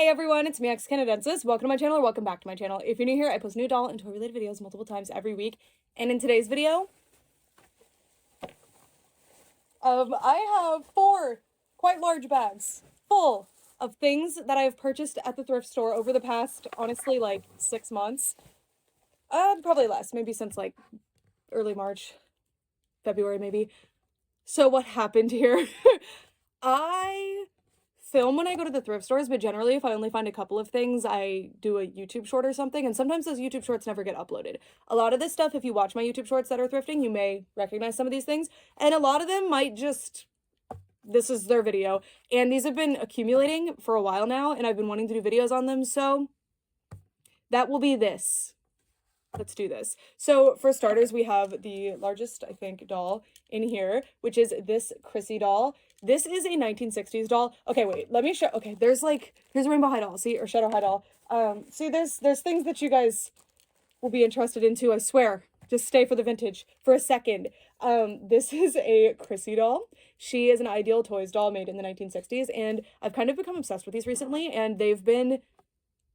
Hey everyone, it's me, xCanadensis. Welcome to my channel or welcome back to my channel. If you're new here, I post new doll and toy related videos multiple times every week. And in today's video, I have 4 quite large bags full of things that I have purchased at the thrift store over the past, honestly, like 6 months. Probably less, maybe since like early March, February maybe. So what happened here? I film when I go to the thrift stores, but generally if I only find a couple of things, I do a YouTube short or something, and sometimes those YouTube shorts never get uploaded. A lot of this stuff, if you watch my YouTube shorts that are thrifting, you may recognize some of these things, and a lot of them might just, this is their video, and these have been accumulating for a while now, and I've been wanting to do videos on them, so that will be this. Let's do this. So for starters, we have the largest, I think, doll in here, which is this Prettie doll. This is a 1960s doll. Okay, wait, let me show. Okay, here's a rainbow high doll, see, or shadow high doll. See, there's things that you guys will be interested in too, I swear. Just stay for the vintage for a second. This is a Prettie doll. She is an Ideal Toys doll made in the 1960s, and I've kind of become obsessed with these recently, and they've been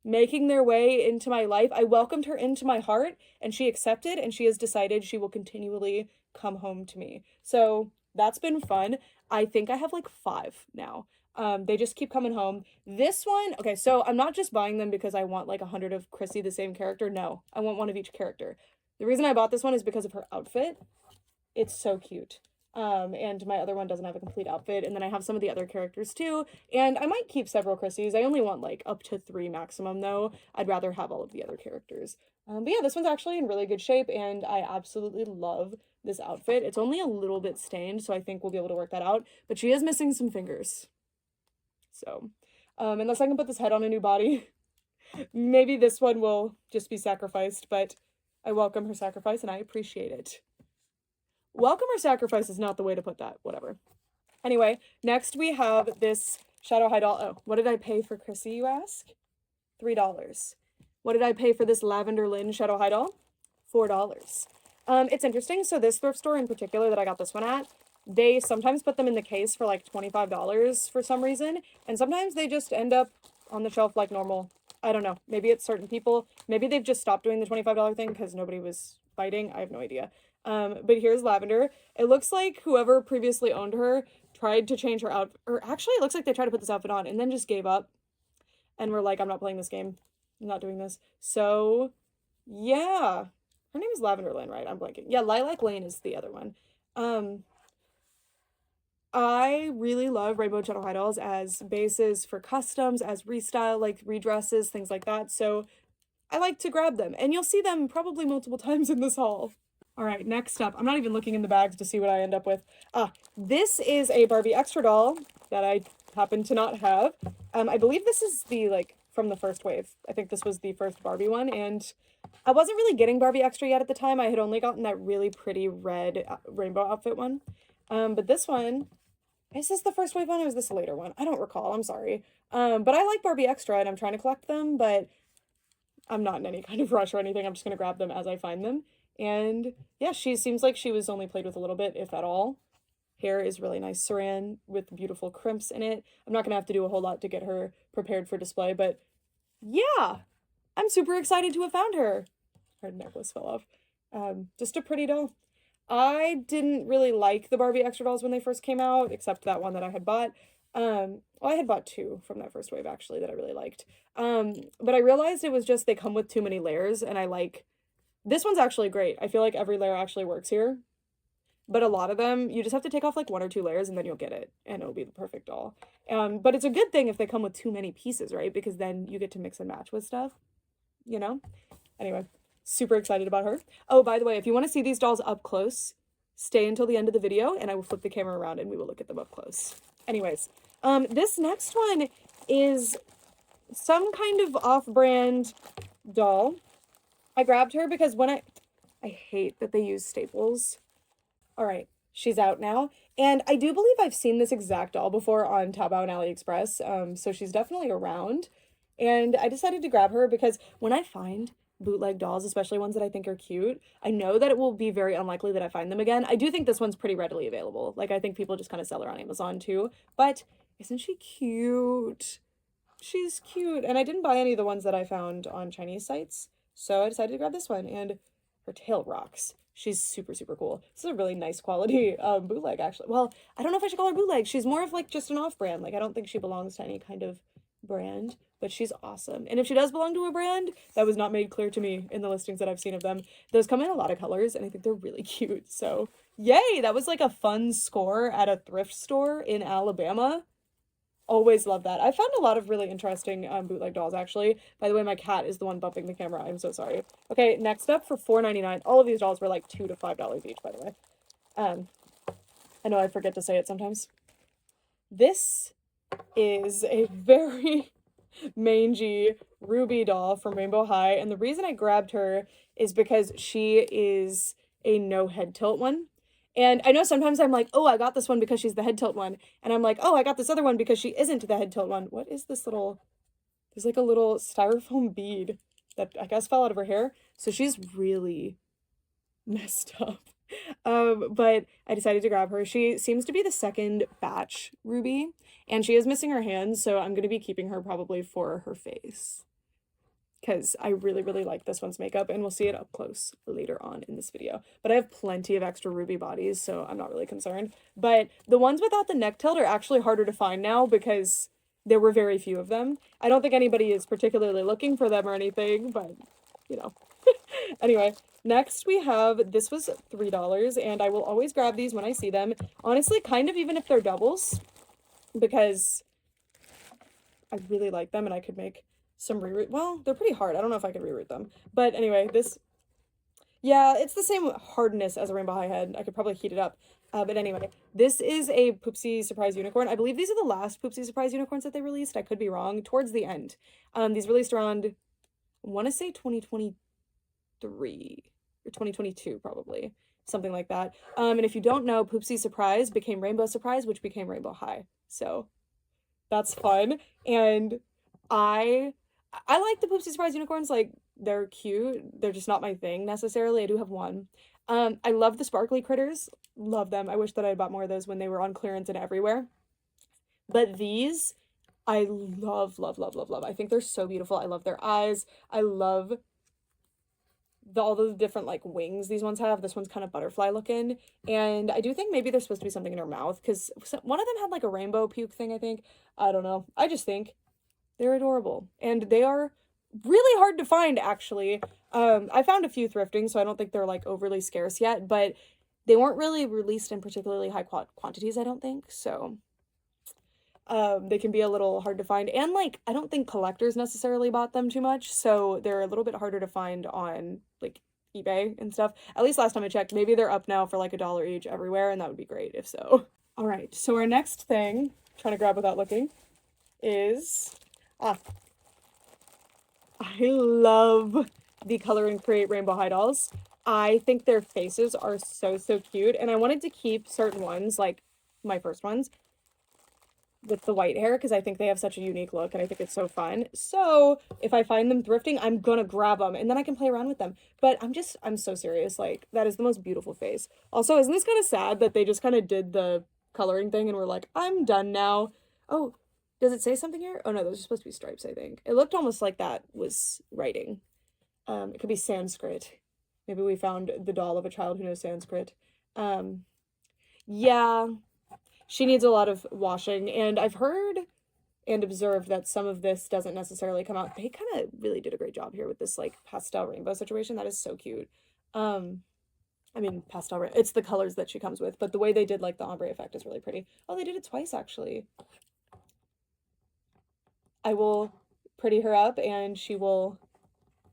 making their way into my life. I welcomed her into my heart, and she accepted, and she has decided she will continually come home to me. So that's been fun. I think I have like 5 now. They just keep coming home. This one, okay, so I'm not just buying them because I want like 100 of Prettie, the same character. No, I want one of each character. The reason I bought this one is because of her outfit. It's so cute. And my other one doesn't have a complete outfit, and then I have some of the other characters too, and I might keep several Pretties. I only want like up to 3 maximum though. I'd rather have all of the other characters. But yeah, this one's actually in really good shape, and I absolutely love this outfit. It's only a little bit stained, so I think we'll be able to work that out, but she is missing some fingers. So, unless I can put this head on a new body, maybe this one will just be sacrificed, but I welcome her sacrifice and I appreciate it. Welcome or sacrifice is not the way to put that. Whatever. Anyway, next we have this shadow high doll. Oh, what did I pay for Prettie, you ask? $3. What did I pay for this Lavender Lynn shadow high doll? $4. It's interesting. So this thrift store in particular that I got this one at, they sometimes put them in the case for like $25 for some reason, and sometimes they just end up on the shelf like normal. I don't know. Maybe it's certain people. Maybe they've just stopped doing the $25 thing because nobody was biting. I have no idea. But here's Lavender. It looks like whoever previously owned her tried to change her outfit, or actually it looks like they tried to put this outfit on and then just gave up and were like, I'm not playing this game. I'm not doing this. So yeah, her name is Lavender Lane, right? I'm blanking. Yeah, Lilac Lane is the other one. I really love rainbow shadow high dolls as bases for customs, as restyle, like redresses, things like that. So I like to grab them, and you'll see them probably multiple times in this haul. All right, next up, I'm not even looking in the bags to see what I end up with. This is a Barbie extra doll that I happen to not have. I believe this is the, like, from the first wave. I think this was the first Barbie one, and I wasn't really getting Barbie extra yet at the time. I had only gotten that really pretty red rainbow outfit one. But this one, is this the first wave one or is this a later one? I don't recall, I'm sorry. But I like Barbie extra, and I'm trying to collect them, but I'm not in any kind of rush or anything. I'm just going to grab them as I find them. And yeah, she seems like she was only played with a little bit, if at all. Hair is really nice saran with beautiful crimps in it. I'm not going to have to do a whole lot to get her prepared for display, but yeah, I'm super excited to have found her. Her necklace fell off. Just a pretty doll. I didn't really like the Barbie extra dolls when they first came out, except that one that I had bought. Well, I had bought 2 from that first wave, actually, that I really liked. But I realized it was just they come with too many layers, and I like... This one's actually great. I feel like every layer actually works here. But a lot of them, you just have to take off like 1 or 2 layers, and then you'll get it, and it'll be the perfect doll. But it's a good thing if they come with too many pieces, right? Because then you get to mix and match with stuff, you know? Anyway, super excited about her. Oh, by the way, if you want to see these dolls up close, stay until the end of the video, and I will flip the camera around and we will look at them up close. Anyways, this next one is some kind of off-brand doll. I grabbed her because when I hate that they use staples. All right, she's out now. And I do believe I've seen this exact doll before on Taobao and AliExpress. So she's definitely around. And I decided to grab her because when I find bootleg dolls, especially ones that I think are cute, I know that it will be very unlikely that I find them again. I do think this one's pretty readily available. Like, I think people just kind of sell her on Amazon too. But isn't she cute? she's cute. And I didn't buy any of the ones that I found on Chinese sites, so I decided to grab this one. And her tail rocks. She's super, super cool. This is a really nice quality bootleg, actually. Well, I don't know if I should call her bootleg. She's more of like just an off-brand. Like, I don't think she belongs to any kind of brand, but she's awesome. And if she does belong to a brand, that was not made clear to me in the listings that I've seen of them. Those come in a lot of colors, and I think they're really cute. So, yay! That was like a fun score at a thrift store in Alabama. Always love that. I found a lot of really interesting bootleg dolls, actually. By the way, my cat is the one bumping the camera. I'm so sorry. Okay, next up for $4.99. All of these dolls were like $2 to $5 each, by the way. I know I forget to say it sometimes. This is a very mangy Ruby doll from Rainbow High, and the reason I grabbed her is because she is a no head tilt one. And I know sometimes I'm like, oh, I got this one because she's the head tilt one. And I'm like, oh, I got this other one because she isn't the head tilt one. What is this little... There's like a little styrofoam bead that I guess fell out of her hair. So she's really messed up. But I decided to grab her. She seems to be the second batch Ruby. And she is missing her hands, so I'm going to be keeping her probably for her face. Because I really, really like this one's makeup, and we'll see it up close later on in this video. But I have plenty of extra Ruby bodies, so I'm not really concerned. But the ones without the neck tilt are actually harder to find now because there were very few of them. I don't think anybody is particularly looking for them or anything, but, you know. Anyway, next we have, this was $3, and I will always grab these when I see them. Honestly, kind of even if they're doubles, because I really like them, and I could make some reroute. Well, they're pretty hard. I don't know if I could reroute them. But anyway, this... Yeah, it's the same hardness as a Rainbow High head. I could probably heat it up. But anyway, this is a Poopsie Surprise Unicorn. I believe these are the last Poopsie Surprise Unicorns that they released. I could be wrong. Towards the end. These released around, I want to say 2023. Or 2022, probably. Something like that. And if you don't know, Poopsie Surprise became Rainbow Surprise, which became Rainbow High. So, that's fun. And I like the Poopsie Surprise Unicorns. Like, they're cute. They're just not my thing, necessarily. I do have one. I love the sparkly critters. Love them. I wish that I had bought more of those when they were on clearance and everywhere. But these, I love, love, love, love, love. I think they're so beautiful. I love their eyes. I love all the different, like, wings these ones have. This one's kind of butterfly looking. And I do think maybe there's supposed to be something in her mouth, because one of them had, like, a rainbow puke thing, I think. I don't know. I just think they're adorable. And they are really hard to find, actually. I found a few thrifting, so I don't think they're, like, overly scarce yet, but they weren't really released in particularly high quantities, I don't think, so they can be a little hard to find. And, like, I don't think collectors necessarily bought them too much, so they're a little bit harder to find on, like, eBay and stuff. At least last time I checked. Maybe they're up now for, like, $1 each everywhere, and that would be great if so. All right, so our next thing, trying to grab without looking, is... I love the Color and Create Rainbow High dolls. I think their faces are so, so cute. And I wanted to keep certain ones, like my first ones, with the white hair, because I think they have such a unique look, and I think it's so fun. So if I find them thrifting, I'm gonna grab them, and then I can play around with them. But I'm so serious. Like, that is the most beautiful face. Also, isn't this kind of sad that they just kind of did the coloring thing and were like, I'm done now? Oh, does it say something here? Oh no, those are supposed to be stripes, I think. It looked almost like that was writing. It could be Sanskrit. Maybe we found the doll of a child who knows Sanskrit. Yeah, she needs a lot of washing, and I've heard and observed that some of this doesn't necessarily come out. They kind of really did a great job here with this, like, pastel rainbow situation. That is so cute. I mean, it's the colors that she comes with, but the way they did, like, the ombre effect is really pretty. Oh, they did it twice, actually. I will pretty her up, and she will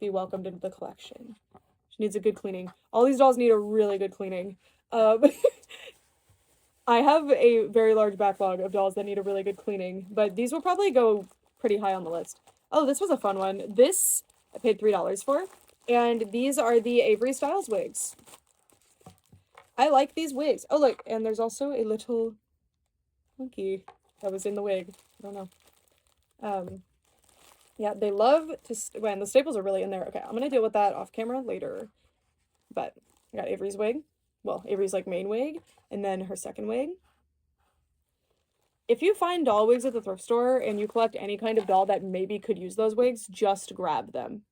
be welcomed into the collection. She needs a good cleaning. All these dolls need a really good cleaning. I have a very large backlog of dolls that need a really good cleaning, but these will probably go pretty high on the list. Oh, this was a fun one. This I paid $3 for, and these are the Avery Styles wigs. I like these wigs. Oh, look, and there's also a little monkey that was in the wig. I don't know. Yeah, they love to, when the staples are really in there. Okay, I'm gonna deal with that off camera later. But I got Avery's wig. Well, Avery's, like, main wig, and then her second wig. If you find doll wigs at the thrift store and you collect any kind of doll that maybe could use those wigs, just grab them.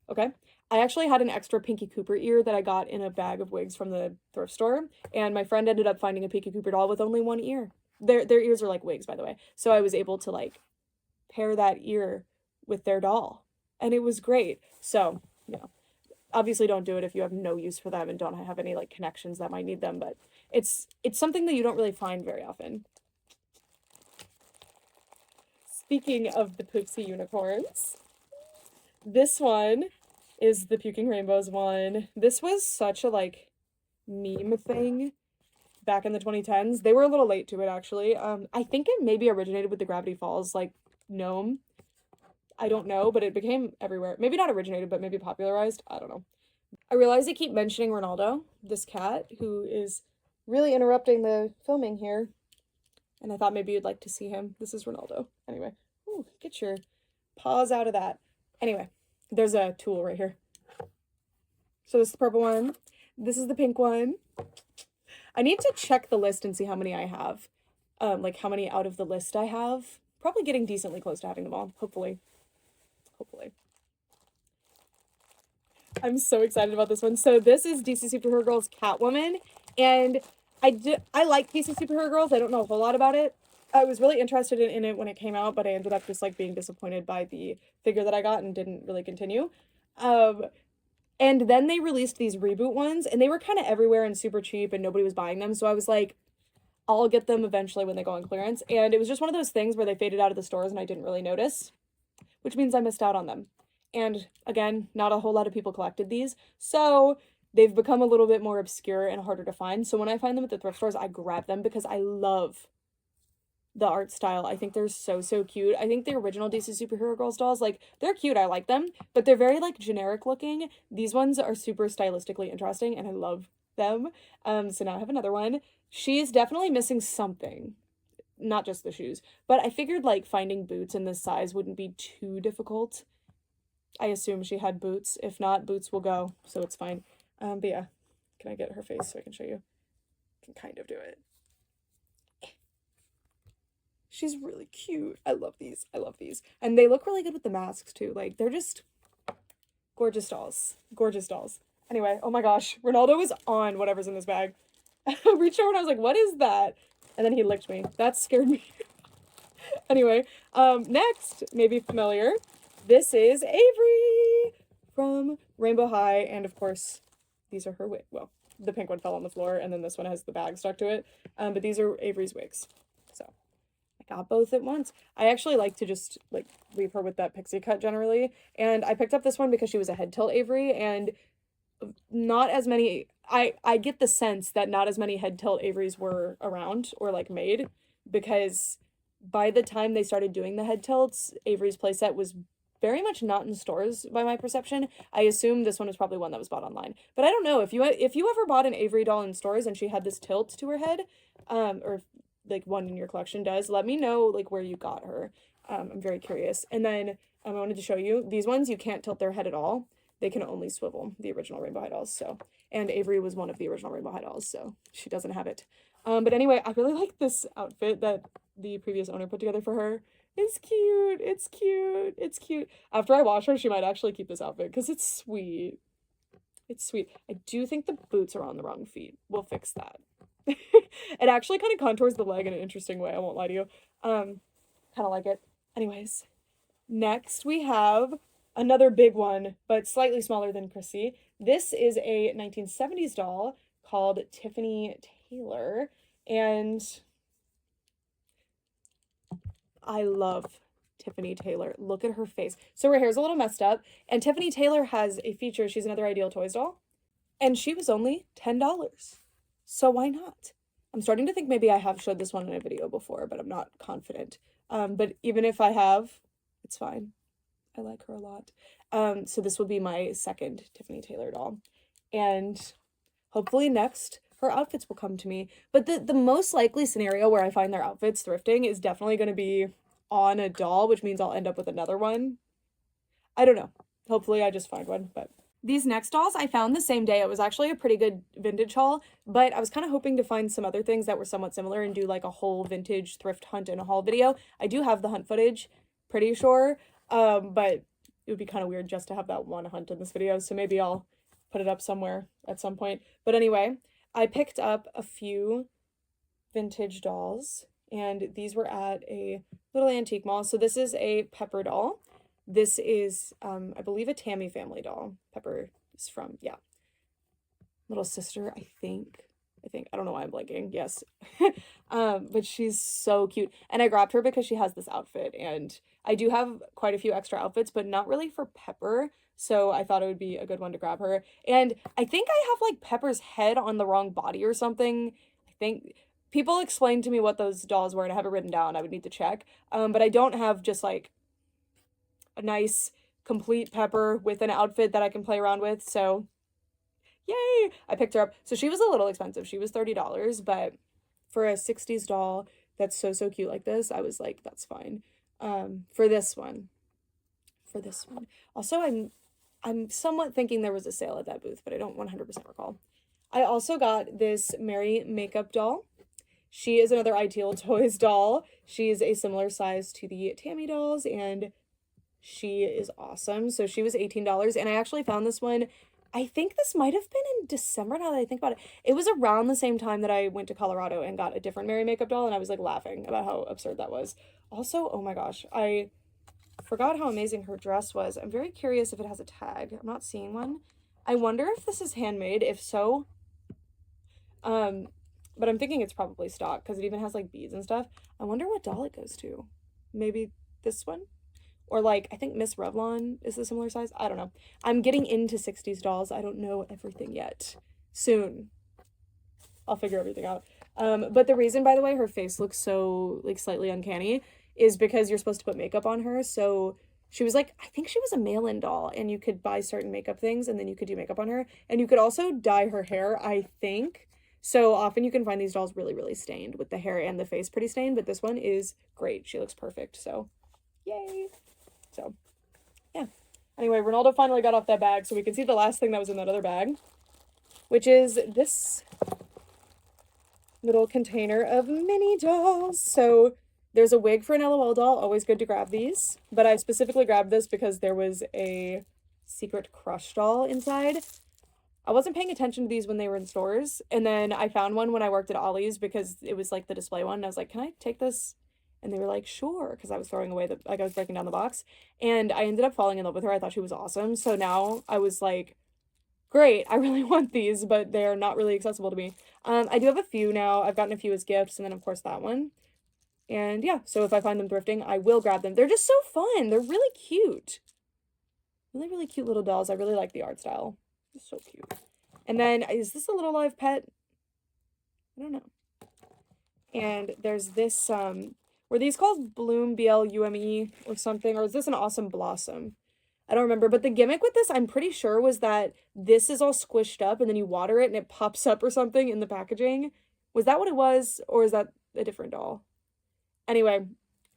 Okay? I actually had an extra Pinky Cooper ear that I got in a bag of wigs from the thrift store, and my friend ended up finding a Pinky Cooper doll with only one ear. Their ears are like wigs, by the way. So I was able to like pair that ear with their doll, and it was great. So, obviously don't do it if you have no use for them and don't have any like connections that might need them, but it's something that you don't really find very often. Speaking of the Poopsie unicorns, this one is the Puking Rainbows one. This was such a like meme thing back in the 2010s. They were a little late to it actually. I think it maybe originated with the Gravity Falls like gnome. I don't know, but it became everywhere. Maybe not originated, but maybe popularized. I don't know. I realize I keep mentioning Ronaldo, this cat, who is really interrupting the filming here. And I thought maybe you'd like to see him. This is Ronaldo. Anyway, ooh, get your paws out of that. Anyway, there's a tool right here. So this is the purple one. This is the pink one. I need to check the list and see how many I have. Like how many out of the list I have. Probably getting decently close to having them all, hopefully. Hopefully. I'm so excited about this one. So this is DC Superhero Girls Catwoman, and I like DC Superhero Girls. I don't know a whole lot about it. I was really interested in it when it came out, but I ended up just like being disappointed by the figure that I got and didn't really continue. And then they released these reboot ones, and they were kind of everywhere and super cheap, and nobody was buying them. So I was like, I'll get them eventually when they go on clearance. And it was just one of those things where they faded out of the stores and I didn't really notice, which means I missed out on them. And again, not a whole lot of people collected these. So they've become a little bit more obscure and harder to find. So when I find them at the thrift stores, I grab them because I love the art style. I think they're so, so cute. I think the original DC Superhero Girls dolls, like, they're cute. I like them, but they're very, like, generic looking. These ones are super stylistically interesting, and I love them. So now I have another one. She's definitely missing something. Not just the shoes, but I figured, like, finding boots in this size wouldn't be too difficult. I assume she had boots. If not, boots will go, so it's fine. But yeah, can I get her face so I can show you? I can kind of do it. She's really cute. I love these. I love these. And they look really good with the masks too. Like, they're just gorgeous dolls. Gorgeous dolls. Anyway, oh my gosh. Ronaldo was on whatever's in this bag. I reached over and I was like, what is that? And then he licked me. That scared me. Anyway, next, maybe familiar. This is Avery from Rainbow High. And of course, these are her wigs. Well, the pink one fell on the floor and then this one has the bag stuck to it. But these are Avery's wigs. So I got both at once. I actually like to just like leave her with that pixie cut generally. And I picked up this one because she was a head tilt Avery, and not as many, I get the sense that not as many head tilt Averys were around or like made, because by the time they started doing the head tilts, Avery's playset was very much not in stores by my perception. I assume this one was probably one that was bought online, but I don't know if you ever bought an Avery doll in stores and she had this tilt to her head, or like one in your collection does, let me know like where you got her. I'm very curious. And then I wanted to show you these ones. You can't tilt their head at all. They can only swivel, the original Rainbow High dolls. So, and Avery was one of the original Rainbow High dolls, so she doesn't have it. But anyway, I really like this outfit that the previous owner put together for her. It's cute. It's cute. It's cute. After I wash her, she might actually keep this outfit because it's sweet. It's sweet. I do think the boots are on the wrong feet. We'll fix that. It actually kind of contours the leg in an interesting way. I won't lie to you. Kind of like it. Anyways, next we have another big one, but slightly smaller than Chrissy. This is a 1970s doll called Tiffany Taylor, and I love Tiffany Taylor. Look at her face. So her hair's a little messed up, and Tiffany Taylor has a feature. She's another Ideal Toys doll, and she was only $10. So why not? I'm starting to think maybe I have showed this one in a video before, but I'm not confident. But even if I have, it's fine. I like her a lot. So this will be my second Tiffany Taylor doll. And hopefully next, her outfits will come to me. But the most likely scenario where I find their outfits thrifting is definitely going to be on a doll, which means I'll end up with another one. I don't know. Hopefully I just find one, but These next dolls I found the same day. It was actually a pretty good vintage haul, but I was kind of hoping to find some other things that were somewhat similar and do like a whole vintage thrift hunt and a haul video. I do have the hunt footage, pretty sure, but it would be kind of weird just to have that one hunt in this video, so maybe I'll put it up somewhere at some point. But anyway, I picked up a few vintage dolls, and these were at a little antique mall. So this is a Pepper doll. This is, I believe, a Tammy family doll. Pepper is from, yeah, little sister, I think. I don't know why I'm blanking. Yes. But she's so cute. And I grabbed her because she has this outfit. And I do have quite a few extra outfits, but not really for Pepper. So I thought it would be a good one to grab her. And I think I have like Pepper's head on the wrong body or something. I think people explained to me what those dolls were and I have it written down. I would need to check. But I don't have just like a nice complete Pepper with an outfit that I can play around with. So yay, I picked her up. So she was a little expensive. She was $30, but for a 60s doll that's so cute like this, I was like, that's fine. For this one. Also, I'm somewhat thinking there was a sale at that booth, but I don't 100% recall. I also got this Mary makeup doll. She is another Ideal Toys doll. She is a similar size to the Tammy dolls, and she is awesome. So she was $18, and I actually found this one, I think this might have been in December now that I think about it. It was around the same time that I went to Colorado and got a different Mary makeup doll, and I was like laughing about how absurd that was. Also, oh my gosh, I forgot how amazing her dress was. I'm very curious if it has a tag. I'm not seeing one. I wonder if this is handmade. If so, but I'm thinking it's probably stock because it even has like beads and stuff. I wonder what doll it goes to. Maybe this one? Or like, I think Miss Revlon is a similar size. I don't know. I'm getting into 60s dolls. I don't know everything yet. Soon. I'll figure everything out. But the reason, by the way, her face looks so like slightly uncanny is because you're supposed to put makeup on her. So she was like, I think she was a mail-in doll, and you could buy certain makeup things and then you could do makeup on her. And you could also dye her hair, I think. So often you can find these dolls really stained with the hair and the face pretty stained, but this one is great. She looks perfect. So yay. So yeah. Anyway, Ronaldo finally got off that bag, so we can see the last thing that was in that other bag, which is this little container of mini dolls. So there's a wig for an LOL doll. Always good to grab these. But I specifically grabbed this because there was a secret crush doll inside. I wasn't paying attention to these when they were in stores. And then I found one when I worked at Ollie's because it was like the display one. And I was like, can I take this? And they were like, sure. Because I was throwing away I was breaking down the box. And I ended up falling in love with her. I thought she was awesome. So now I was like, great, I really want these, but they're not really accessible to me. I do have a few now. I've gotten a few as gifts, and then of course that one. And yeah, so if I find them thrifting, I will grab them. They're just so fun. They're really cute. Really cute little dolls. I really like the art style. It's so cute. And then, is this a little live pet? I don't know. And there's this, were these called Bloom, BLUME or something? Or is this an Awesome Blossom? I don't remember, but the gimmick with this, I'm pretty sure, was that this is all squished up and then you water it and it pops up or something in the packaging. Was that what it was, or is that a different doll? Anyway,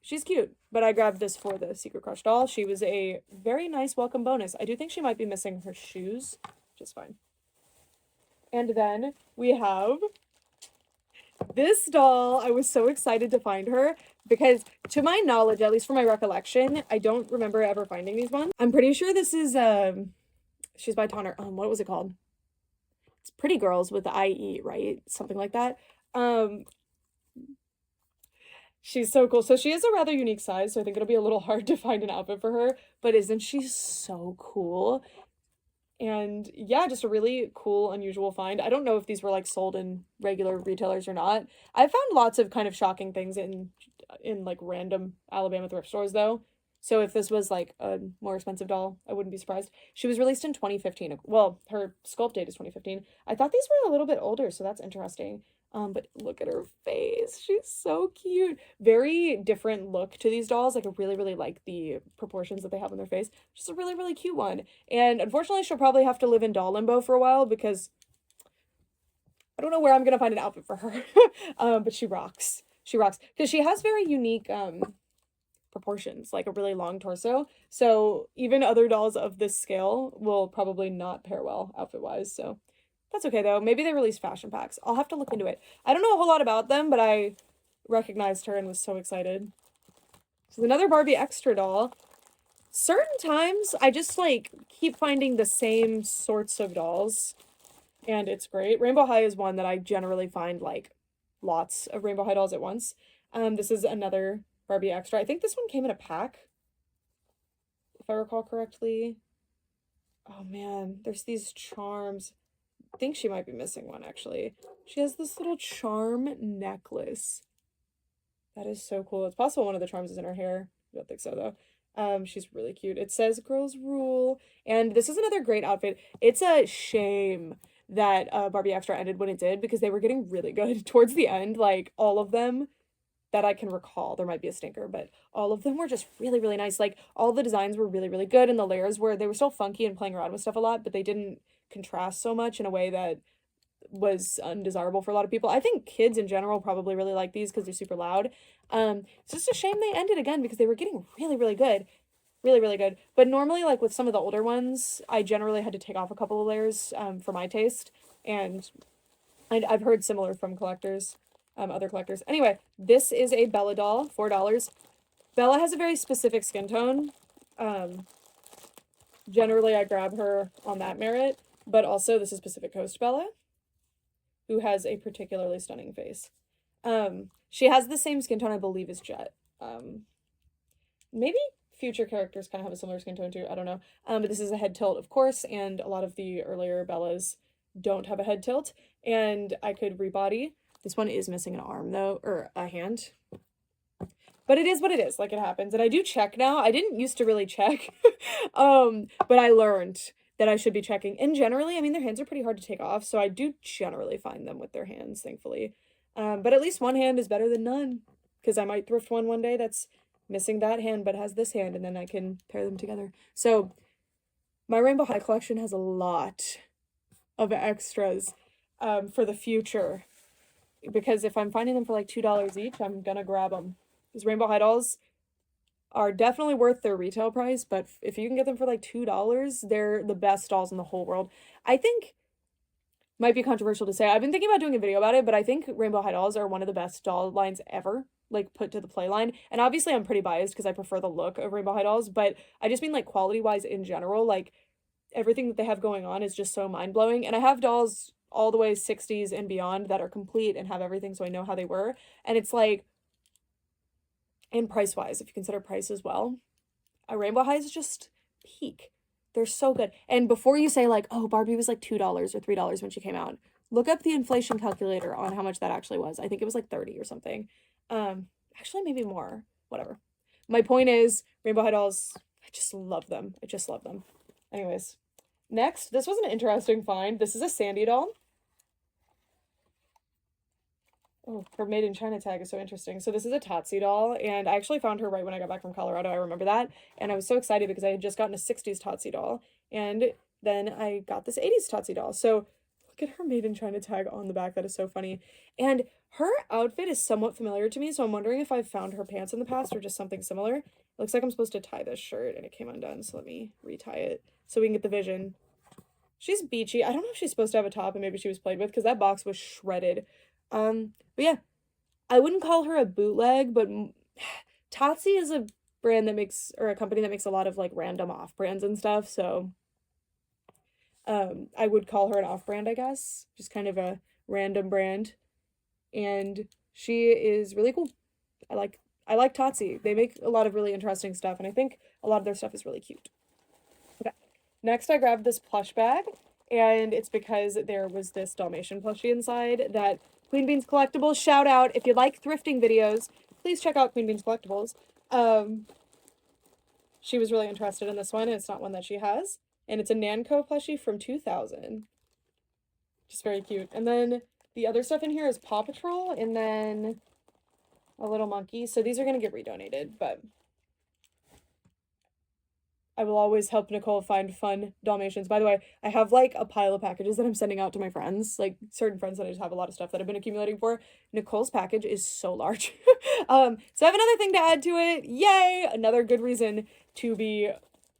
she's cute, but I grabbed this for the Secret Crush doll. She was a very nice welcome bonus. I do think she might be missing her shoes, which is fine. And then we have this doll. I was so excited to find her because, to my knowledge, at least from my recollection, I don't remember ever finding these ones. I'm pretty sure this is, she's by Tonner. What was it called? It's Pretty Girls with the IE, right? Something like that. She's so cool. So she is a rather unique size, so I think it'll be a little hard to find an outfit for her, but isn't she so cool? And yeah, just a really cool, unusual find. I don't know if these were like sold in regular retailers or not. I've found lots of kind of shocking things in like random Alabama thrift stores though. So if this was like a more expensive doll, I wouldn't be surprised. She was released in 2015. Well, her sculpt date is 2015. I thought these were a little bit older, so that's interesting. But look at her face. She's so cute. Very different look to these dolls. Like, I really like the proportions that they have on their face. Just a really cute one. And unfortunately, she'll probably have to live in doll limbo for a while because I don't know where I'm going to find an outfit for her. But she rocks. She rocks. Because she has very unique proportions, like a really long torso. So even other dolls of this scale will probably not pair well outfit-wise, so that's okay though. Maybe they release fashion packs. I'll have to look into it. I don't know a whole lot about them, but I recognized her and was so excited. So another Barbie extra doll. Certain times I just like keep finding the same sorts of dolls, and it's great. Rainbow High is one that I generally find like lots of Rainbow High dolls at once. This is another Barbie extra. I think this one came in a pack, if I recall correctly. Oh man, there's these charms. I think she might be missing one actually. She has this little charm necklace. That is so cool. It's possible one of the charms is in her hair. I don't think so though. She's really cute. It says girls rule. And this is another great outfit. It's a shame that Barbie Extra ended when it did because they were getting really good towards the end. Like all of them that I can recall. There might be a stinker, but all of them were just really, really nice. Like all the designs were really, really good, and the layers were, they were still funky and playing around with stuff a lot, but they didn't contrast so much in a way that was undesirable for a lot of people. I think kids in general probably really like these because they're super loud. It's just a shame they ended again because they were getting really, really good. Really, really good. But normally, like with some of the older ones, I generally had to take off a couple of layers for my taste. And I've heard similar from collectors, other collectors. Anyway, this is a Bella doll, $4. Bella has a very specific skin tone. Generally, I grab her on that merit. But also, this is Pacific Coast Bella, who has a particularly stunning face. She has the same skin tone, I believe, as Jet. Maybe future characters kind of have a similar skin tone too, I don't know. But this is a head tilt, of course, and a lot of the earlier Bellas don't have a head tilt, and I could rebody. This one is missing an arm, though, or a hand. But it is what it is, like it happens. And I do check now. I didn't used to really check, but I learned that I should be checking. And generally, I mean, their hands are pretty hard to take off, so I do generally find them with their hands, thankfully. But at least one hand is better than none, because I might thrift one day that's missing that hand but has this hand, and then I can pair them together. So my Rainbow High collection has a lot of extras for the future, because if I'm finding them for like $2 each, I'm gonna grab them. These Rainbow High dolls are definitely worth their retail price, but if you can get them for like $2, they're the best dolls in the whole world. I think, might be controversial to say, I've been thinking about doing a video about it, but I think Rainbow High dolls are one of the best doll lines ever, like put to the play line. And obviously I'm pretty biased because I prefer the look of Rainbow High dolls, but I just mean like quality wise in general, like everything that they have going on is just so mind-blowing. And I have dolls all the way 60s and beyond that are complete and have everything, so I know how they were. And it's like, and price-wise, if you consider price as well, a Rainbow High is just peak. They're so good. And before you say like, oh, Barbie was like $2 or $3 when she came out, look up the inflation calculator on how much that actually was. I think it was like 30 or something. Actually maybe more, whatever. My point is, Rainbow High dolls, I just love them. I just love them. Anyways, next, this was an interesting find. This is a Sandy doll. Oh, her Made in China tag is so interesting. So this is a Totsie doll, and I actually found her right when I got back from Colorado. I remember that, and I was so excited because I had just gotten a 60s Totsie doll, and then I got this 80s Totsie doll. So look at her Made in China tag on the back. That is so funny. And her outfit is somewhat familiar to me, so I'm wondering if I've found her pants in the past or just something similar. It looks like I'm supposed to tie this shirt, and it came undone, so let me retie it so we can get the vision. She's beachy. I don't know if she's supposed to have a top and maybe she was played with because that box was shredded. But yeah, I wouldn't call her a bootleg, but Totsie is a brand that makes, or a company that makes a lot of like random off-brands and stuff, so I would call her an off-brand, I guess. Just kind of a random brand. And she is really cool. I like Totsie. They make a lot of really interesting stuff, and I think a lot of their stuff is really cute. Okay. Next, I grabbed this plush bag, and it's because there was this Dalmatian plushie inside that Queen Beans Collectibles, shout out. If you like thrifting videos, please check out Queen Beans Collectibles. She was really interested in this one, and it's not one that she has. And it's a Nanco plushie from 2000. Just very cute. And then the other stuff in here is Paw Patrol, and then a little monkey. So these are going to get redonated, but I will always help Nicole find fun Dalmatians. By the way, I have like a pile of packages that I'm sending out to my friends, like certain friends that I just have a lot of stuff that I've been accumulating for. Nicole's package is so large. So I have another thing to add to it. Yay! Another good reason to be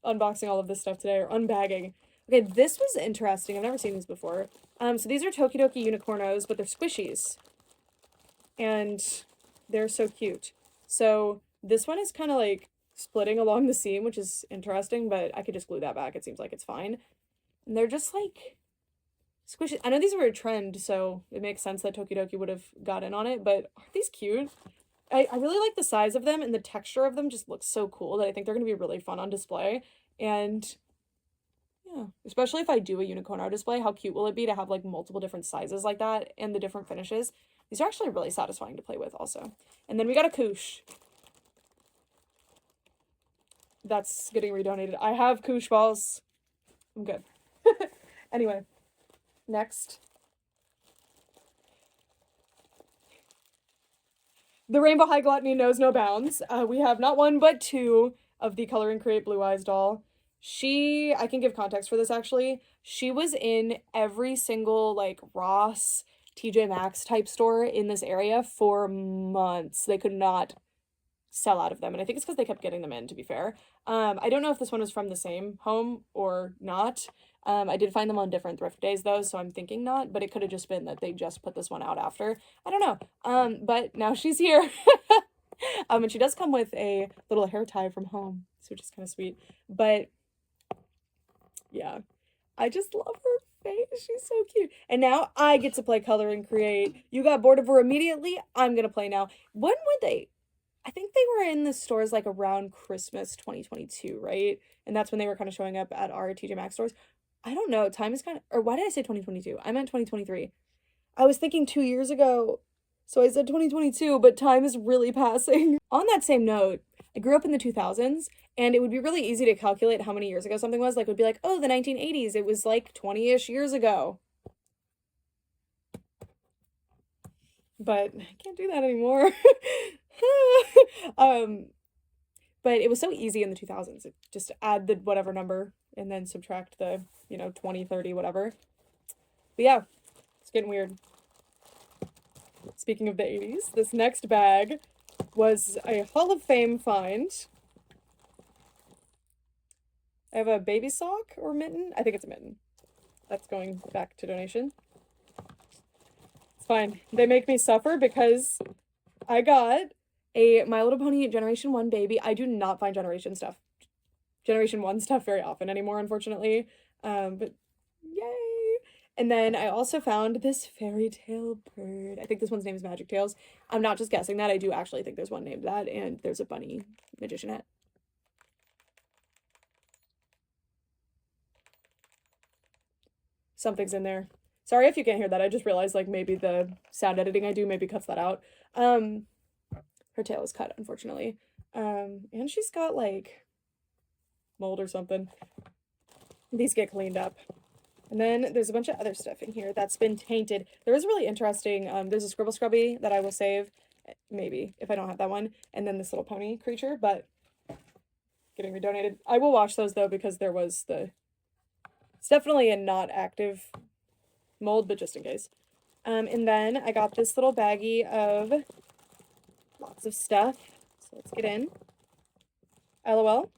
unboxing all of this stuff today, or unbagging. Okay, this was interesting. I've never seen these before. So these are Tokidoki Unicornos, but they're squishies. And they're so cute. So this one is kind of like splitting along the seam, which is interesting, but I could just glue that back. It seems like it's fine. And they're just like squishy. I know these were a trend, so it makes sense that Tokidoki would have got in on it, but aren't these cute? I really like the size of them, and the texture of them just looks so cool that I think they're going to be really fun on display. And yeah, especially if I do a unicorn display, how cute will it be to have like multiple different sizes like that and the different finishes? These are actually really satisfying to play with also. And then we got a koosh. That's getting redonated. I have koosh balls. I'm good. Anyway, next. The Rainbow High Gluttony knows no bounds. We have not one, but two of the Color and Create Blue Eyes doll. I can give context for this actually. She was in every single like Ross, TJ Maxx type store in this area for months. They could not sell out of them, and I think it's because they kept getting them in, to be fair. I don't know if this one was from the same home or not. I did find them on different thrift days though, so I'm thinking not, but it could have just been that they just put this one out after. I don't know. But now she's here. And she does come with a little hair tie from home, which is kind of sweet. But yeah, I just love her face. She's so cute. And now I get to play Color and Create. You got bored of her immediately? I'm gonna play now. When would they? I think they were in the stores like around Christmas 2022, right? And that's when they were kind of showing up at our TJ Maxx stores. I don't know. Time is kind of, or why did I say 2022? I meant 2023. I was thinking 2 years ago. So I said 2022, but time is really passing. On that same note, I grew up in the 2000s, and it would be really easy to calculate how many years ago something was. Like, it would be like, oh, the 1980s. It was like 20-ish years ago. But I can't do that anymore. But it was so easy in the 2000s. Just add the whatever number and then subtract the, 20, 30, whatever. But yeah, it's getting weird. Speaking of the 80s, this next bag was a Hall of Fame find. I have a baby sock or mitten. I think it's a mitten. That's going back to donation. It's fine. They make me suffer because I got a My Little Pony Generation 1 baby. I do not find Generation 1 stuff very often anymore, unfortunately. But yay! And then I also found this fairy tale bird. I think this one's name is Magic Tales. I'm not just guessing that. I do actually think there's one named that, and there's a bunny magician hat. Something's in there. Sorry if you can't hear that. I just realized like maybe the sound editing I do maybe cuts that out. Her tail is cut, unfortunately. And she's got like mold or something. These get cleaned up. And then there's a bunch of other stuff in here that's been tainted. There is really interesting, there's a Scribble Scrubby that I will save, maybe, if I don't have that one. And then this little pony creature, but getting redonated. I will wash those though, because there was it's definitely a not active mold, but just in case. And then I got this little baggie of lots of stuff. So let's get in. LOL.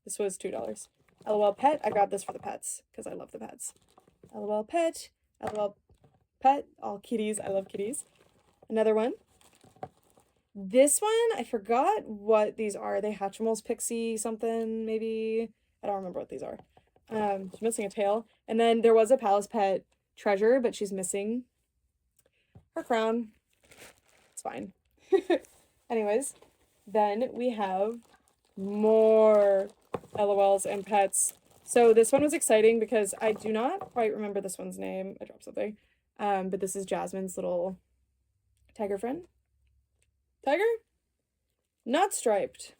This was $2. LOL Pet. I grabbed this for the pets because I love the pets. LOL Pet. LOL Pet. All kitties. I love kitties. Another one. This one, I forgot what these are. Are they Hatchimals Pixie something, maybe? I don't remember what these are. She's missing a tail. And then there was a Palace Pet treasure, but she's missing her crown. It's fine. Anyways, then we have more LOLs and pets. So this one was exciting because I do not quite remember this one's name. I dropped something. But this is Jasmine's little tiger friend. Tiger? Not striped.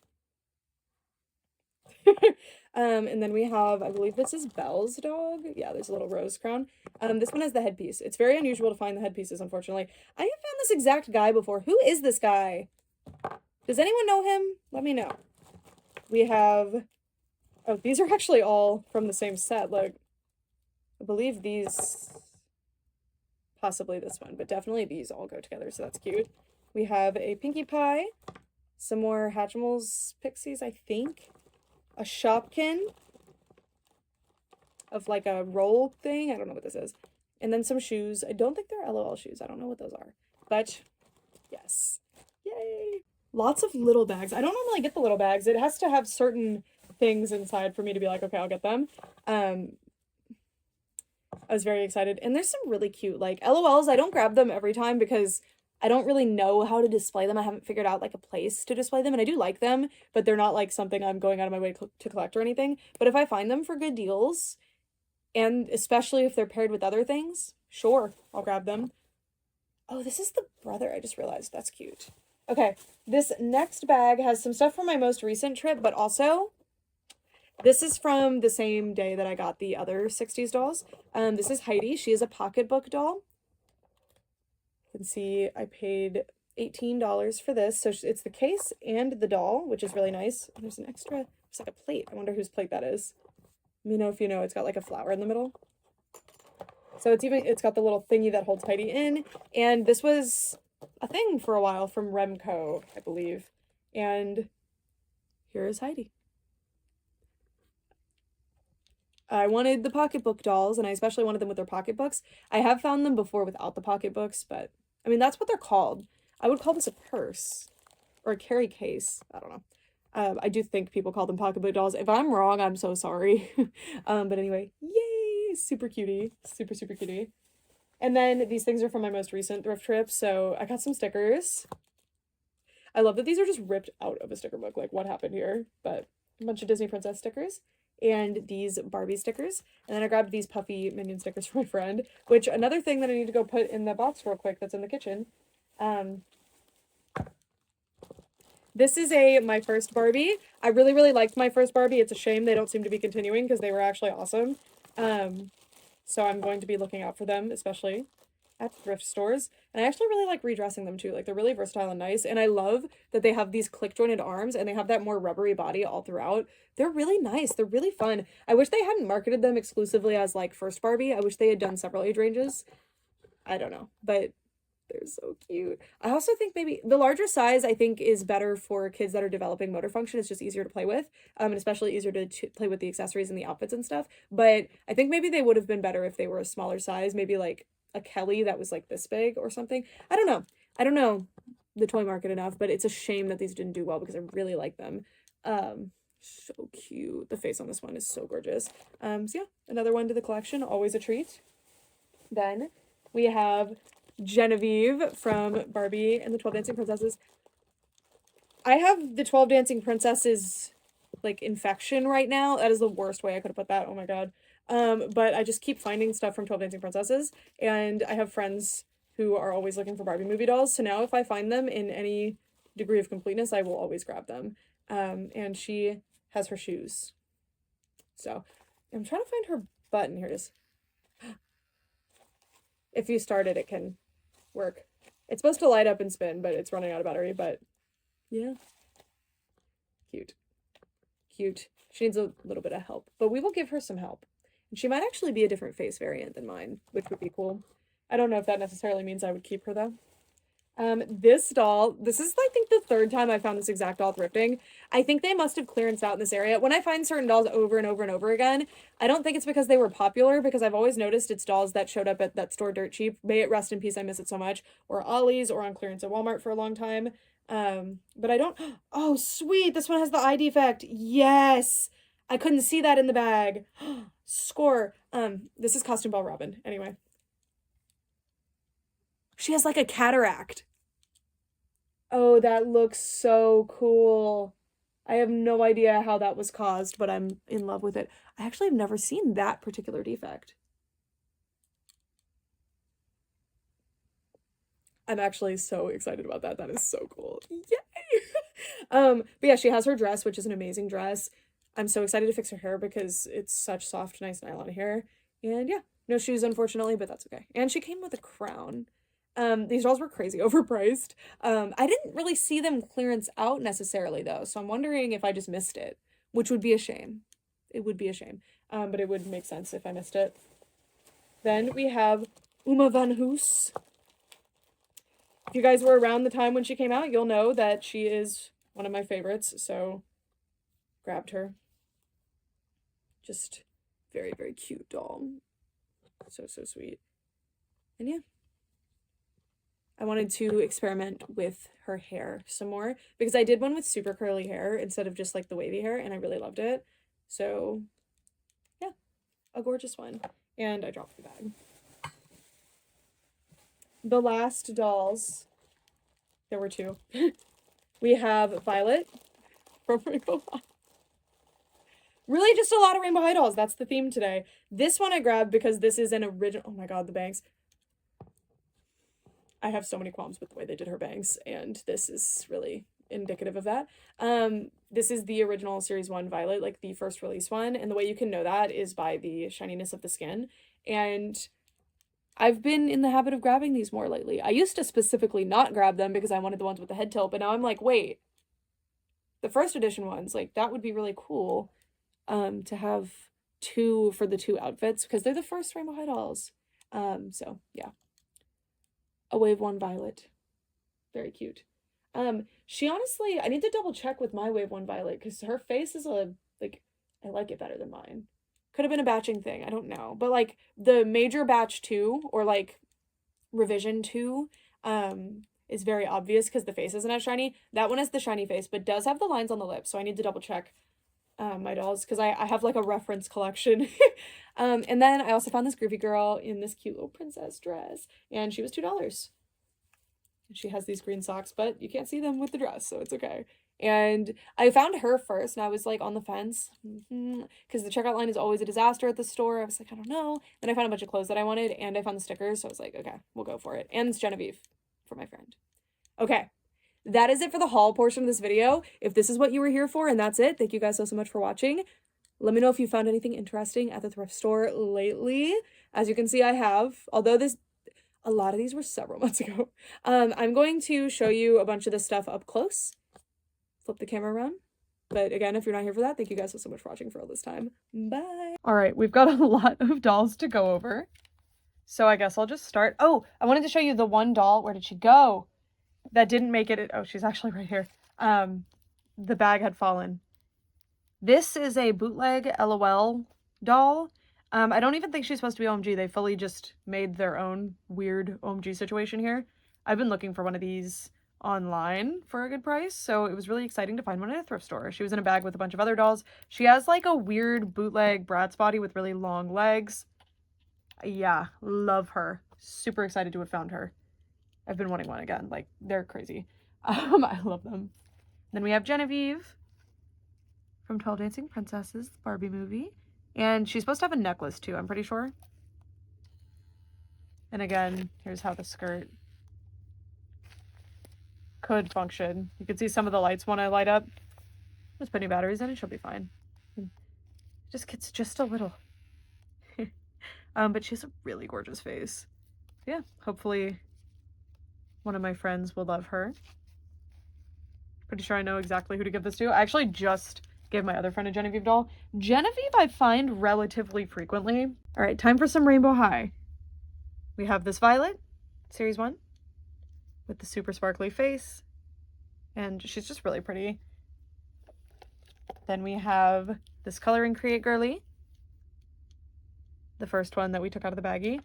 And then we have, I believe this is Belle's dog. Yeah, there's a little rose crown. This one has the headpiece. It's very unusual to find the headpieces, unfortunately. I have found this exact guy before. Who is this guy? Does anyone know him? Let me know. We have Oh, these are actually all from the same set. Like, I believe these, possibly this one, but definitely these all go together, so that's cute. We have a Pinkie Pie, some more Hatchimals Pixies, I think, a Shopkin of like a roll thing. I don't know what this is. And then some shoes. I don't think they're LOL shoes. I don't know what those are. But yes. Yay. Lots of little bags. I don't normally get the little bags. It has to have certain things inside for me to be like, okay, I'll get them. I was very excited. And there's some really cute, like, LOLs. I don't grab them every time because I don't really know how to display them. I haven't figured out, like, a place to display them. And I do like them, but they're not, like, something I'm going out of my way to collect or anything. But if I find them for good deals, and especially if they're paired with other things, sure, I'll grab them. Oh, this is the brother. I just realized. That's cute. Okay, this next bag has some stuff from my most recent trip, but also this is from the same day that I got the other 60s dolls. This is Heidi. She is a pocketbook doll. You can see I paid $18 for this. So it's the case and the doll, which is really nice. There's an extra, there's like a plate. I wonder whose plate that is. Let me know if you know. It's got like a flower in the middle. So it's got the little thingy that holds Heidi in. And this was a thing for a while from Remco, I believe. And here is Heidi. I wanted the pocketbook dolls, and I especially wanted them with their pocketbooks. I have found them before without the pocketbooks, but I mean, that's what they're called. I would call this a purse or a carry case. I don't know. I do think people call them pocketbook dolls. If I'm wrong, I'm so sorry. But anyway, yay! Super cutie. Super, super cutie. And then these things are from my most recent thrift trip, so I got some stickers. I love that these are just ripped out of a sticker book. Like, what happened here? But a bunch of Disney Princess stickers and these Barbie stickers. And then I grabbed these puffy Minion stickers for my friend, which another thing that I need to go put in the box real quick that's in the kitchen. This is my first Barbie. I really, really liked my first Barbie. It's a shame they don't seem to be continuing because they were actually awesome. So I'm going to be looking out for them, especially at thrift stores. And I actually really like redressing them too. Like, they're really versatile and nice. And I love that they have these click jointed arms and they have that more rubbery body all throughout. They're really nice. They're really fun. I wish they hadn't marketed them exclusively as like first Barbie. I wish they had done several age ranges. I don't know, but they're so cute. I also think maybe the larger size, I think, is better for kids that are developing motor function. It's just easier to play with, and especially easier to play with the accessories and the outfits and stuff. But I think maybe they would have been better if they were a smaller size, maybe like a Kelly that was like this big or something. I don't know. I don't know the toy market enough, but it's a shame that these didn't do well because I really like them. So cute. The face on this one is so gorgeous. So yeah, another one to the collection. Always a treat. Then we have Genevieve from Barbie and the 12 Dancing Princesses. I have the 12 Dancing Princesses like infection right now. That is the worst way I could have put that. Oh my god. But I just keep finding stuff from 12 Dancing Princesses, and I have friends who are always looking for Barbie movie dolls. So now if I find them in any degree of completeness, I will always grab them. And she has her shoes. So I'm trying to find her button. Here it is. If you start it, it can work. It's supposed to light up and spin, but it's running out of battery. But yeah, cute. Cute. She needs a little bit of help, but we will give her some help. And she might actually be a different face variant than mine, which would be cool. I don't know if that necessarily means I would keep her though. This doll, this is I think the third time I found this exact doll thrifting. I think they must have clearanced out in this area. When I find certain dolls over and over and over again, I don't think it's because they were popular, because I've always noticed it's dolls that showed up at that store dirt cheap. May it rest in peace, I miss it so much. Or Ollie's, or on clearance at Walmart for a long time. But I don't, oh sweet, this one has the eye defect. Yes! I couldn't see that in the bag. Score. This is Costume Ball Robin, anyway. She has like a cataract. Oh, that looks so cool. I have no idea how that was caused, but I'm in love with it. I actually have never seen that particular defect. I'm actually so excited about that. That is so cool. Yay! But yeah, she has her dress, which is an amazing dress. I'm so excited to fix her hair because it's such soft, nice nylon hair. And yeah, no shoes, unfortunately, but that's okay. And she came with a crown. These dolls were crazy overpriced. I didn't really see them clearance out necessarily though, so I'm wondering if I just missed it, which would be a shame. It would be a shame. But it would make sense if I missed it. Then we have Uma van Hoos. If you guys were around the time when she came out, you'll know that she is one of my favorites, so grabbed her. Just very, very cute doll. So, so sweet. And yeah. I wanted to experiment with her hair some more because I did one with super curly hair instead of just like the wavy hair, and I really loved it. So yeah, a gorgeous one. And I dropped the bag. The last dolls, there were two. We have Violet from Rainbow High. Really just a lot of Rainbow High dolls. That's the theme today. This one I grabbed because this is an original. Oh my god, the bangs. I have so many qualms with the way they did her bangs, and this is really indicative of that. This is the original Series 1 Violet, like the first release one, and the way you can know that is by the shininess of the skin. And I've been in the habit of grabbing these more lately. I used to specifically not grab them because I wanted the ones with the head tilt, but now I'm like, wait, the first edition ones, like, that would be really cool to have two for the two outfits because they're the first Rainbow High dolls. So, yeah. A Wave 1 Violet. Very cute. She honestly, I need to double check with my Wave 1 Violet because her face is like, I like it better than mine. Could have been a batching thing, I don't know. But like the major batch 2 or like revision 2 is very obvious because the face isn't as shiny. That one has the shiny face but does have the lines on the lips, so I need to double check my dolls because I have like a reference collection. And then I also found this groovy girl in this cute little princess dress, and she was $2. She has these green socks, but you can't see them with the dress, so it's okay. And I found her first, and I was like on the fence because the checkout line is always a disaster at the store. I was like, I don't know. Then I found a bunch of clothes that I wanted, and I found the stickers, so I was like, okay, we'll go for it. And it's Genevieve for my friend. Okay, that is it for the haul portion of this video. If this is what you were here for and that's it, thank you guys so much for watching. Let me know if you found anything interesting at the thrift store lately. As you can see, I have, although a lot of these were several months ago. I'm going to show you a bunch of this stuff up close. Flip the camera around. But again, if you're not here for that, thank you guys so much for watching for all this time. Bye. All right, we've got a lot of dolls to go over. So I guess I'll just start. Oh, I wanted to show you the one doll. Where did she go? That didn't make it. Oh, she's actually right here. The bag had fallen. This is a bootleg LOL doll. I don't even think she's supposed to be OMG. They fully just made their own weird OMG situation here. I've been looking for one of these online for a good price, so it was really exciting to find one at a thrift store. She was in a bag with a bunch of other dolls. She has like a weird bootleg Bratz body with really long legs. Yeah, love her. Super excited to have found her. I've been wanting one again. Like, they're crazy. I love them. Then we have Genevieve from 12 Dancing Princesses, the Barbie movie. And she's supposed to have a necklace too, I'm pretty sure. And again, here's how the skirt could function. You can see some of the lights when I light up. Just put new batteries in and she'll be fine. It just gets just a little. But she has a really gorgeous face. Yeah, hopefully one of my friends will love her. Pretty sure I know exactly who to give this to. I actually just gave my other friend a Genevieve doll. Genevieve I find relatively frequently. All right, time for some Rainbow High. We have this Violet, Series 1, with the super sparkly face. And she's just really pretty. Then we have this Color and Create girly. The first one that we took out of the baggie.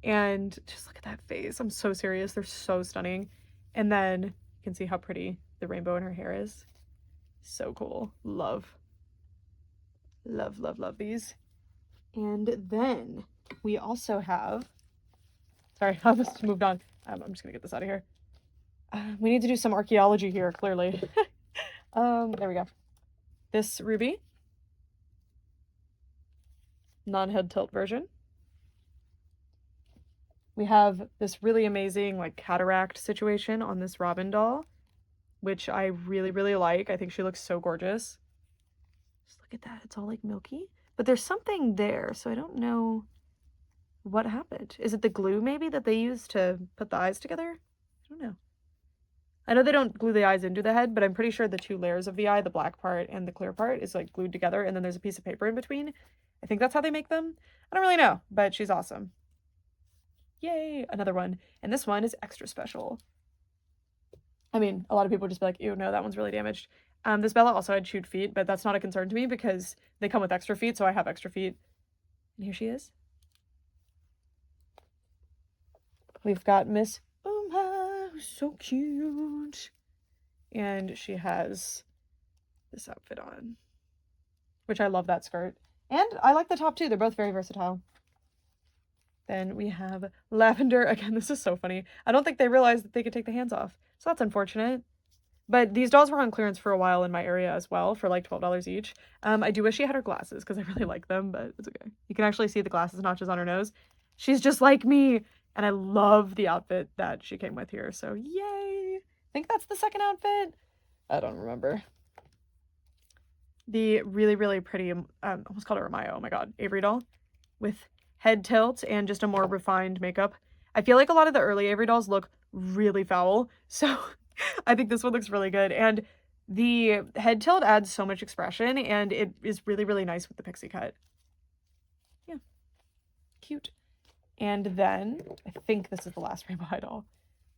And just look at that face. I'm so serious. They're so stunning. And then you can see how pretty the rainbow in her hair is. So cool. Love. Love, love, love these. And then we also have, sorry, I almost moved on. I'm just gonna get this out of here. We need to do some archaeology here, clearly. There we go. This Ruby. Non-head tilt version. We have this really amazing like cataract situation on this Robin doll, which I really, really like. I think she looks so gorgeous. Just look at that. It's all like milky. But there's something there, so I don't know what happened. Is it the glue maybe that they used to put the eyes together? I don't know. I know they don't glue the eyes into the head, but I'm pretty sure the 2 layers of the eye, the black part and the clear part, is like glued together, and then there's a piece of paper in between. I think that's how they make them. I don't really know, but she's awesome. Yay, another one. And this one is extra special. I mean, a lot of people would just be like, ew, no, that one's really damaged. This Bella also had chewed feet, but that's not a concern to me because they come with extra feet, so I have extra feet. And here she is. We've got Miss Uma, who's so cute. And she has this outfit on, which I love that skirt. And I like the top too. They're both very versatile. Then we have Lavender. Again, this is so funny. I don't think they realized that they could take the hands off. So that's unfortunate. But these dolls were on clearance for a while in my area as well for like $12 each. I do wish she had her glasses because I really like them, but it's okay. You can actually see the glasses notches on her nose. She's just like me. And I love the outfit that she came with here. So yay. I think that's the second outfit. I don't remember. The really, really pretty, almost called her Maya. Oh my God. Avery doll with head tilt and just a more refined makeup. I feel like a lot of the early Avery dolls look really foul. So I think this one looks really good. And the head tilt adds so much expression and it is really, really nice with the pixie cut. Yeah. Cute. And then I think this is the last Rainbow High doll.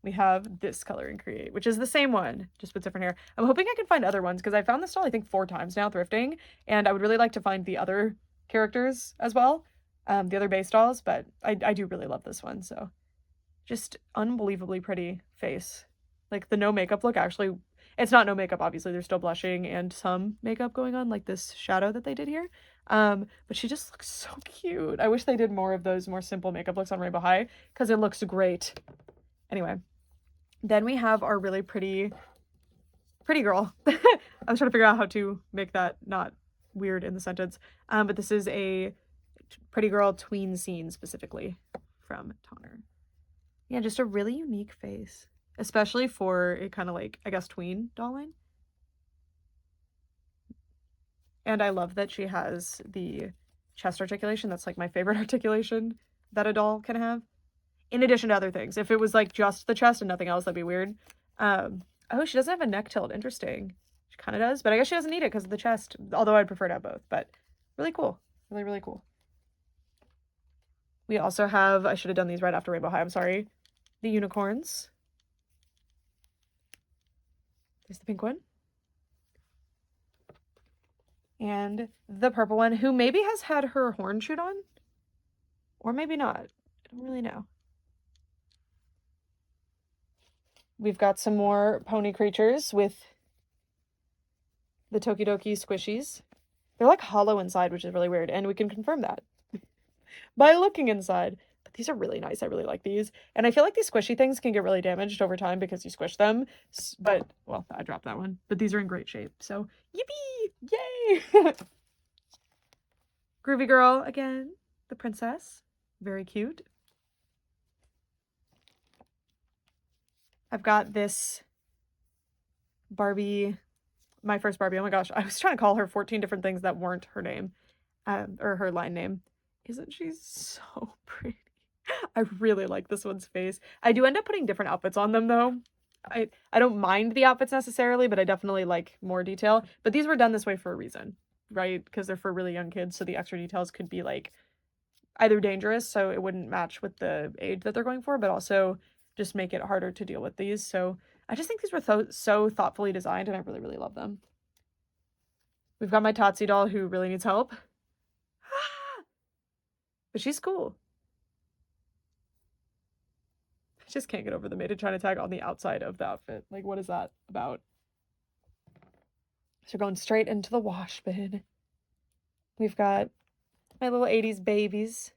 We have this color and create, which is the same one, just with different hair. I'm hoping I can find other ones because I found this doll, I think 4 times now thrifting. And I would really like to find the other characters as well. The other base dolls, but I do really love this one. So just unbelievably pretty face. Like the no makeup look actually, it's not no makeup, obviously. There's still blushing and some makeup going on, like this shadow that they did here. But she just looks so cute. I wish they did more of those more simple makeup looks on Rainbow High because it looks great. Anyway, then we have our really pretty girl. I was trying to figure out how to make that not weird in the sentence. But this is a Pretty Girl tween scene specifically from Tonner. Yeah, just a really unique face, especially for a kind of like, I guess, tween doll line. And I love that she has the chest articulation. That's like my favorite articulation that a doll can have. In addition to other things. If it was like just the chest and nothing else, that'd be weird. Oh, she doesn't have a neck tilt. Interesting. She kind of does, but I guess she doesn't need it because of the chest. Although I'd prefer to have both, but really cool. Really, really cool. We also have, I should have done these right after Rainbow High, I'm sorry. The unicorns. There's the pink one. And the purple one, who maybe has had her horn chewed on. Or maybe not. I don't really know. We've got some more pony creatures with the Tokidoki squishies. They're like hollow inside, which is really weird. And we can confirm that by looking inside. But these are really nice. I really like these. And I feel like these squishy things can get really damaged over time because you squish them. But, well, I dropped that one. But these are in great shape. So, yippee! Yay! Groovy girl again. The princess. Very cute. I've got this Barbie, my first Barbie. Oh my gosh, I was trying to call her 14 different things that weren't her name, or her line name. Isn't she so pretty? I really like this one's face. I do end up putting different outfits on them though. I don't mind the outfits necessarily, but I definitely like more detail. But these were done this way for a reason, right? Because they're for really young kids, so the extra details could be like either dangerous, so it wouldn't match with the age that they're going for, but also just make it harder to deal with these. So I just think these were so thoughtfully designed, and I really, really love them. We've got my Totsie doll who really needs help. But she's cool. I just can't get over the mated China tag on the outside of the outfit. Like, what is that about? So we're going straight into the wash bin. We've got my little 80s babies,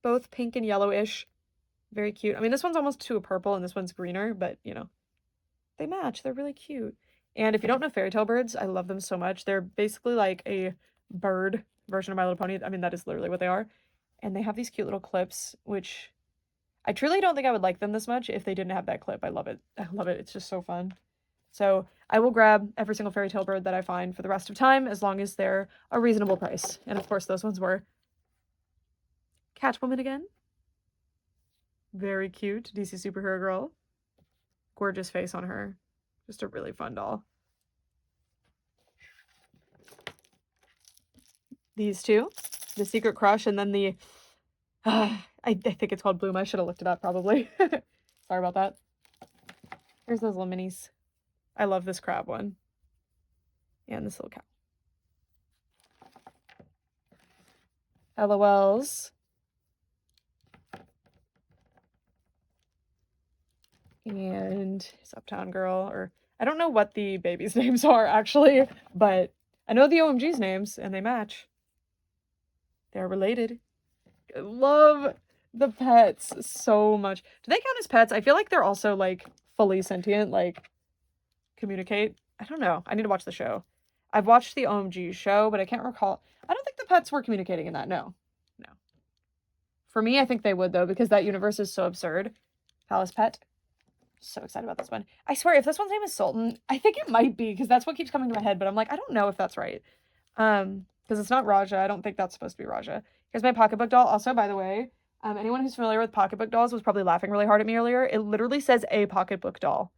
both pink and yellowish. Very cute. I mean, this one's almost to a purple and this one's greener, but, you know, they match. They're really cute. And if you don't know fairy tale birds, I love them so much. They're basically like a bird version of My Little Pony. I mean, that is literally what they are. And they have these cute little clips, which I truly don't think I would like them this much if they didn't have that clip. I love it. I love it. It's just so fun. So I will grab every single fairy tale bird that I find for the rest of time, as long as they're a reasonable price. And of course, those ones were. Catwoman again. Very cute. DC Superhero Girl. Gorgeous face on her. Just a really fun doll. These two, the Secret Crush, and then the, I think it's called Bloom. I should have looked it up probably. Sorry about that. Here's those little minis. I love this crab one. And this little cow. LOLs. And his Uptown Girl, or I don't know what the babies' names are actually, but I know the OMG's names and they match. They're related. I love the pets so much. Do they count as pets? I feel like they're also like fully sentient, like communicate. I don't know. I need to watch the show. I've watched the OMG show, but I can't recall. I don't think the pets were communicating in that. No. For me, I think they would though, because that universe is so absurd. Palace Pet. So excited about this one. I swear, if this one's name is Sultan, I think it might be, because that's what keeps coming to my head, but I'm like, I don't know if that's right. Because it's not Raja. I don't think that's supposed to be Raja. Here's my pocketbook doll. Also, by the way, anyone who's familiar with pocketbook dolls was probably laughing really hard at me earlier. It literally says a pocketbook doll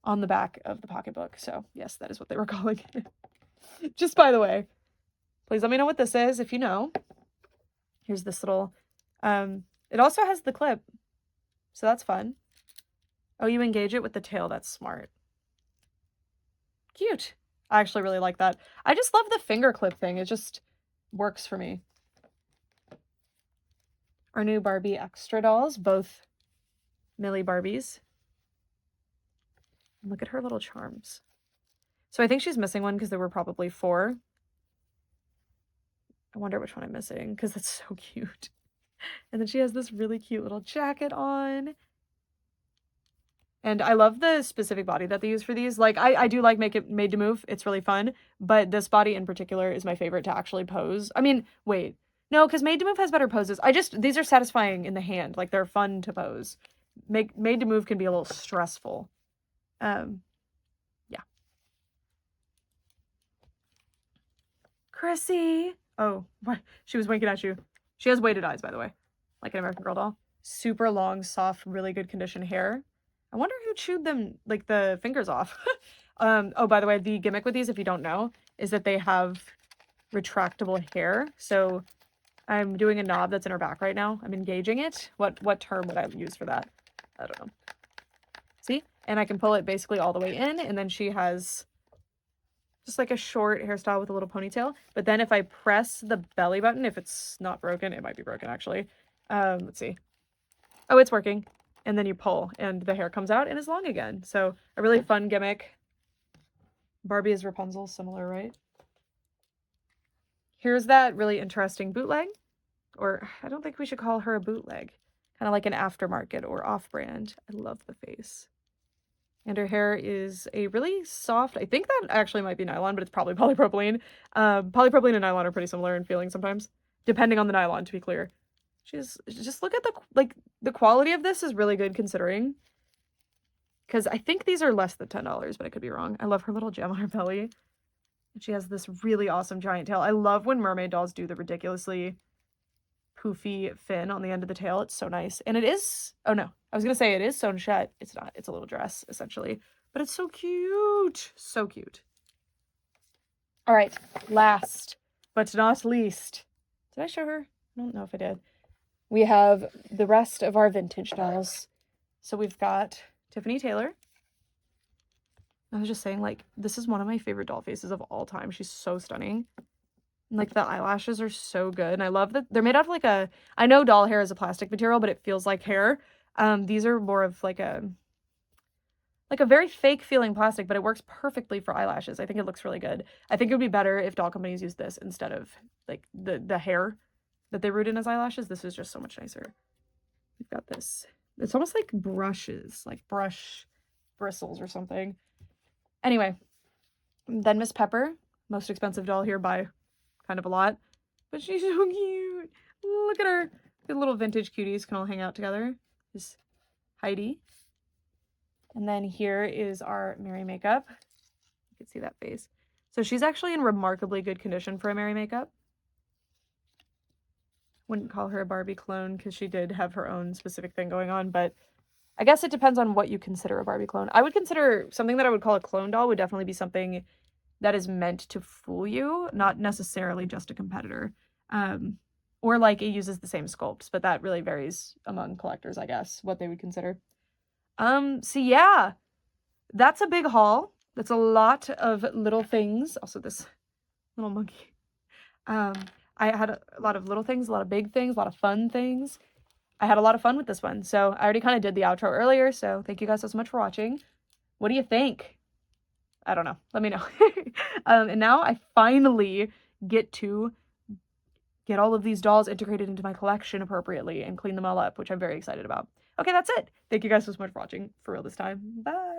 on the back of the pocketbook. So yes, that is what they were calling it. Just by the way, please let me know what this is if you know. Here's this little, it also has the clip, so that's fun. Oh, you engage it with the tail. That's smart. Cute. I actually really like that. I just love the finger clip thing. It just works for me. Our new Barbie extra dolls, both Millie Barbies. Look at her little charms. So I think she's missing one because there were probably 4. I wonder which one I'm missing because it's so cute. And then she has this really cute little jacket on. And I love the specific body that they use for these. Like, I do like Made to Move. It's really fun. But this body in particular is my favorite to actually pose. I mean, wait. No, because Made to Move has better poses. These are satisfying in the hand. Like, they're fun to pose. Made to Move can be a little stressful. Yeah. Chrissy. Oh, what? She was winking at you. She has weighted eyes, by the way. Like an American Girl doll. Super long, soft, really good condition hair. I wonder who chewed them, like, the fingers off. Oh, by the way, the gimmick with these, if you don't know, is that they have retractable hair. So I'm doing a knob that's in her back right now. I'm engaging it. What term would I use for that? I don't know. See? And I can pull it basically all the way in, and then she has just like a short hairstyle with a little ponytail. But then if I press the belly button, if it's not broken, it might be broken actually. Let's see. Oh, it's working. And then you pull and the hair comes out and is long again. So a really fun gimmick. Barbie is Rapunzel, similar, right? Here's that really interesting bootleg. Or I don't think we should call her a bootleg. Kind of like an aftermarket or off-brand. I love the face. And her hair is a really soft, I think that actually might be nylon, but it's probably polypropylene. Polypropylene and nylon are pretty similar in feeling sometimes, depending on the nylon, to be clear. Just look at the quality of this is really good considering. Because I think these are less than $10, but I could be wrong. I love her little gem on her belly. And she has this really awesome giant tail. I love when mermaid dolls do the ridiculously poofy fin on the end of the tail. It's so nice. And it is, oh no, I was going to say it is sewn shut. It's not. It's a little dress, essentially. But it's so cute. So cute. All right, last but not least. Did I show her? I don't know if I did. We have the rest of our vintage dolls. So we've got Tiffany Taylor. I was just saying, like, this is one of my favorite doll faces of all time. She's so stunning. And, like, the eyelashes are so good. And I love that they're made out of, like, I know doll hair is a plastic material, but it feels like hair. These are more of, like a very fake feeling plastic, but it works perfectly for eyelashes. I think it looks really good. I think it would be better if doll companies used this instead of, like, the hair that they root in as eyelashes. This is just so much nicer. We've got this. It's almost like brushes, like brush bristles or something. Anyway, then Miss Pepper, most expensive doll here by kind of a lot, but she's so cute. Look at her. The little vintage cuties can all hang out together. This Heidi. And then here is our Mary makeup. You can see that face. So she's actually in remarkably good condition for a Mary makeup. Wouldn't call her a Barbie clone because she did have her own specific thing going on, but I guess it depends on what you consider a Barbie clone. I would consider something that I would call a clone doll would definitely be something that is meant to fool you, not necessarily just a competitor. Or like it uses the same sculpts, but that really varies among collectors, I guess, what they would consider. So yeah, that's a big haul. That's a lot of little things. Also this little monkey. I had a lot of little things, a lot of big things, a lot of fun things. I had a lot of fun with this one. So I already kind of did the outro earlier, so thank you guys so much for watching. What do you think? I don't know. Let me know. And now I finally get to get all of these dolls integrated into my collection appropriately and clean them all up, which I'm very excited about. Okay, that's it. Thank you guys so much for watching. For real this time. Bye.